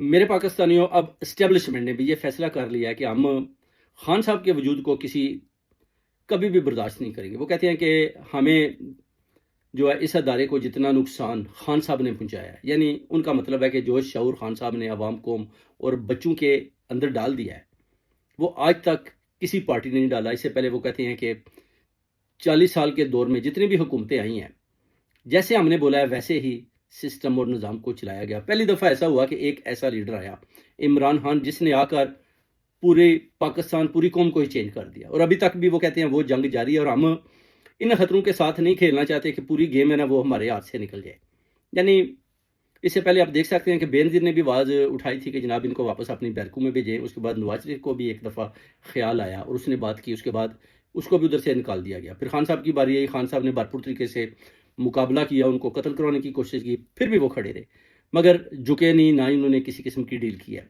میرے پاکستانیوں، اب اسٹیبلشمنٹ نے بھی یہ فیصلہ کر لیا ہے کہ ہم خان صاحب کے وجود کو کبھی بھی برداشت نہیں کریں گے۔ وہ کہتے ہیں کہ ہمیں جو ہے اس ادارے کو جتنا نقصان خان صاحب نے پہنچایا ہے، یعنی ان کا مطلب ہے کہ جو شعور خان صاحب نے عوام قوم اور بچوں کے اندر ڈال دیا ہے وہ آج تک کسی پارٹی نے نہیں ڈالا۔ اس سے پہلے وہ کہتے ہیں کہ 40 سال کے دور میں جتنی بھی حکومتیں آئی ہیں، جیسے ہم نے بولا ہے ویسے ہی سسٹم اور نظام کو چلایا گیا۔ پہلی دفعہ ایسا ہوا کہ ایک ایسا لیڈر آیا، عمران خان، جس نے آ کر پورے پاکستان، پوری قوم کو ہی چینج کر دیا، اور ابھی تک بھی وہ کہتے ہیں وہ جنگ جاری ہے، اور ہم ان خطروں کے ساتھ نہیں کھیلنا چاہتے کہ پوری گیم ہے نا وہ ہمارے ہاتھ سے نکل جائے۔ یعنی اس سے پہلے آپ دیکھ سکتے ہیں کہ بے نظیر نے بھی آواز اٹھائی تھی کہ جناب ان کو واپس اپنی بیرکوں میں بھیجیں۔ اس کے بعد نواز شریف کو بھی ایک دفعہ خیال آیا اور اس نے بات کی، اس کے بعد اس کو بھی ادھر سے نکال دیا گیا۔ پھر خان صاحب کی باری آئی، خان صاحب نے بھرپور طریقے سے مقابلہ کیا، ان کو قتل کروانے کی کوشش کی، پھر بھی وہ کھڑے رہے، مگر جھکے نہیں، نہ انہوں نے کسی قسم کی ڈیل کی ہے۔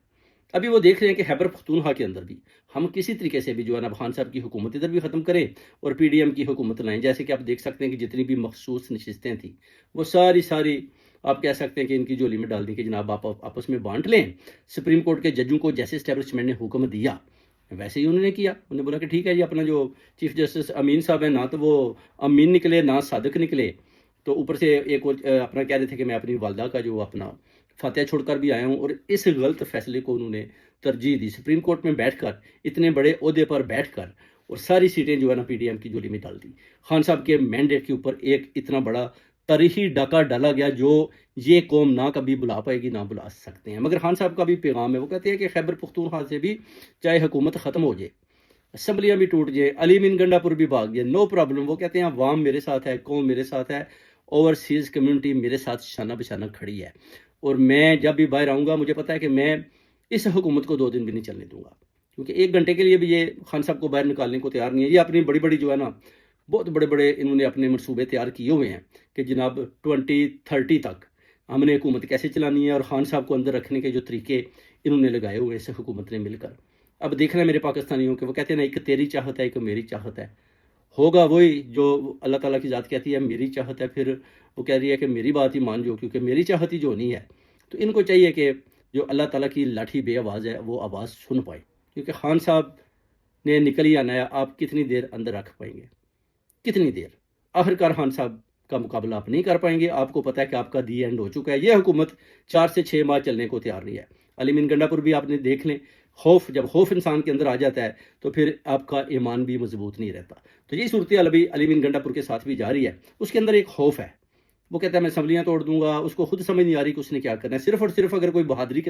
ابھی وہ دیکھ رہے ہیں کہ خیبر پختونخوا کے اندر بھی ہم کسی طریقے سے بھی جو ہے نا خان صاحب کی حکومت ادھر بھی ختم کریں اور پی ڈی ایم کی حکومت لائیں۔ جیسے کہ آپ دیکھ سکتے ہیں کہ جتنی بھی مخصوص نشستیں تھیں وہ ساری آپ کہہ سکتے ہیں کہ ان کی جولی میں ڈال دی کہ جناب آپ آپس میں بانٹ لیں۔ سپریم کورٹ کے ججوں کو جیسے اسٹیبلشمنٹ نے حکم دیا ویسے ہی انہوں نے کیا۔ انہوں نے بولا کہ ٹھیک ہے جی، اپنا جو چیف جسٹس امین صاحب ہیں، نہ تو وہ امین نکلے نہ صادق نکلے، تو اوپر سے ایک اور اپنا کہہ رہے تھے کہ میں اپنی والدہ کا جو اپنا فاتحہ چھوڑ کر بھی آیا ہوں، اور اس غلط فیصلے کو انہوں نے ترجیح دی، سپریم کورٹ میں بیٹھ کر، اتنے بڑے عہدے پر بیٹھ کر، اور ساری سیٹیں جو ہے نا پی ڈی ایم کی جولی میں ڈال دی۔ خان صاحب کے مینڈیٹ کے اوپر ایک اتنا بڑا تاریخی ڈاکہ ڈالا گیا جو یہ قوم نہ کبھی بلا پائے گی نہ بلا سکتے ہیں۔ مگر خان صاحب کا بھی پیغام ہے، وہ کہتے ہیں کہ خیبر پختونخوا سے بھی چاہے حکومت ختم ہو جائے، اسمبلیاں بھی ٹوٹ جائے، علی من گنڈا پور بھی بھاگ جائے، نو پرابلم۔ وہ کہتے ہیں عوام میرے ساتھ ہے، قوم میرے ساتھ ہے، اوورسیز کمیونٹی میرے ساتھ شانہ بشانہ کھڑی ہے، اور میں جب بھی باہر آؤں گا مجھے پتا ہے کہ میں اس حکومت کو 2 دن بھی نہیں چلنے دوں گا، کیونکہ 1 گھنٹے کے لیے بھی یہ خان صاحب کو باہر نکالنے کو تیار نہیں ہے۔ یہ اپنی بڑی جو ہے نا بہت بڑے انہوں نے اپنے منصوبے تیار کیے ہوئے ہیں کہ جناب 2030 تک ہم نے حکومت کیسے چلانی ہے، اور خان صاحب کو اندر رکھنے کے جو طریقے انہوں نے لگائے ہوئے اس حکومت نے مل کر۔ اب دیکھنا ہے میرے پاکستانیوں کہ وہ کہتے ہیں نا، ایک تیری چاہت ہے، ایک میری چاہت ہے، ہوگا وہی جو اللہ تعالیٰ کی ذات کہتی ہے میری چاہت ہے، پھر وہ کہہ رہی ہے کہ میری بات ہی مان جو، کیونکہ میری چاہت ہی جو نہیں ہے۔ تو ان کو چاہیے کہ جو اللہ تعالیٰ کی لاٹھی بے آواز ہے وہ آواز سن پائے، کیونکہ خان صاحب نے نکل ہی آنا ہے۔ آپ کتنی دیر اندر رکھ پائیں گے، کتنی دیر؟ آخرکار خان صاحب کا مقابلہ آپ نہیں کر پائیں گے۔ آپ کو پتہ ہے کہ آپ کا دی اینڈ ہو چکا ہے۔ یہ حکومت 4 سے 6 ماہ چلنے کو تیار نہیں ہے۔ علی من گنڈا پور بھی آپ نے دیکھ لیں، جب خوف انسان کے اندر آ جاتا ہے تو پھر آپ کا ایمان بھی مضبوط نہیں رہتا۔ تو یہ صورتحال ابھی علی من گنڈا پور کے ساتھ بھی جاری ہے۔ اس کے اندر ایک خوف ہے، وہ کہتا ہے میں اسمبلیاں توڑ دوں گا، اس کو خود سمجھ نہیں آ رہی کہ اس نے کیا کرنا ہے۔ صرف اور صرف اگر کوئی بہادری کے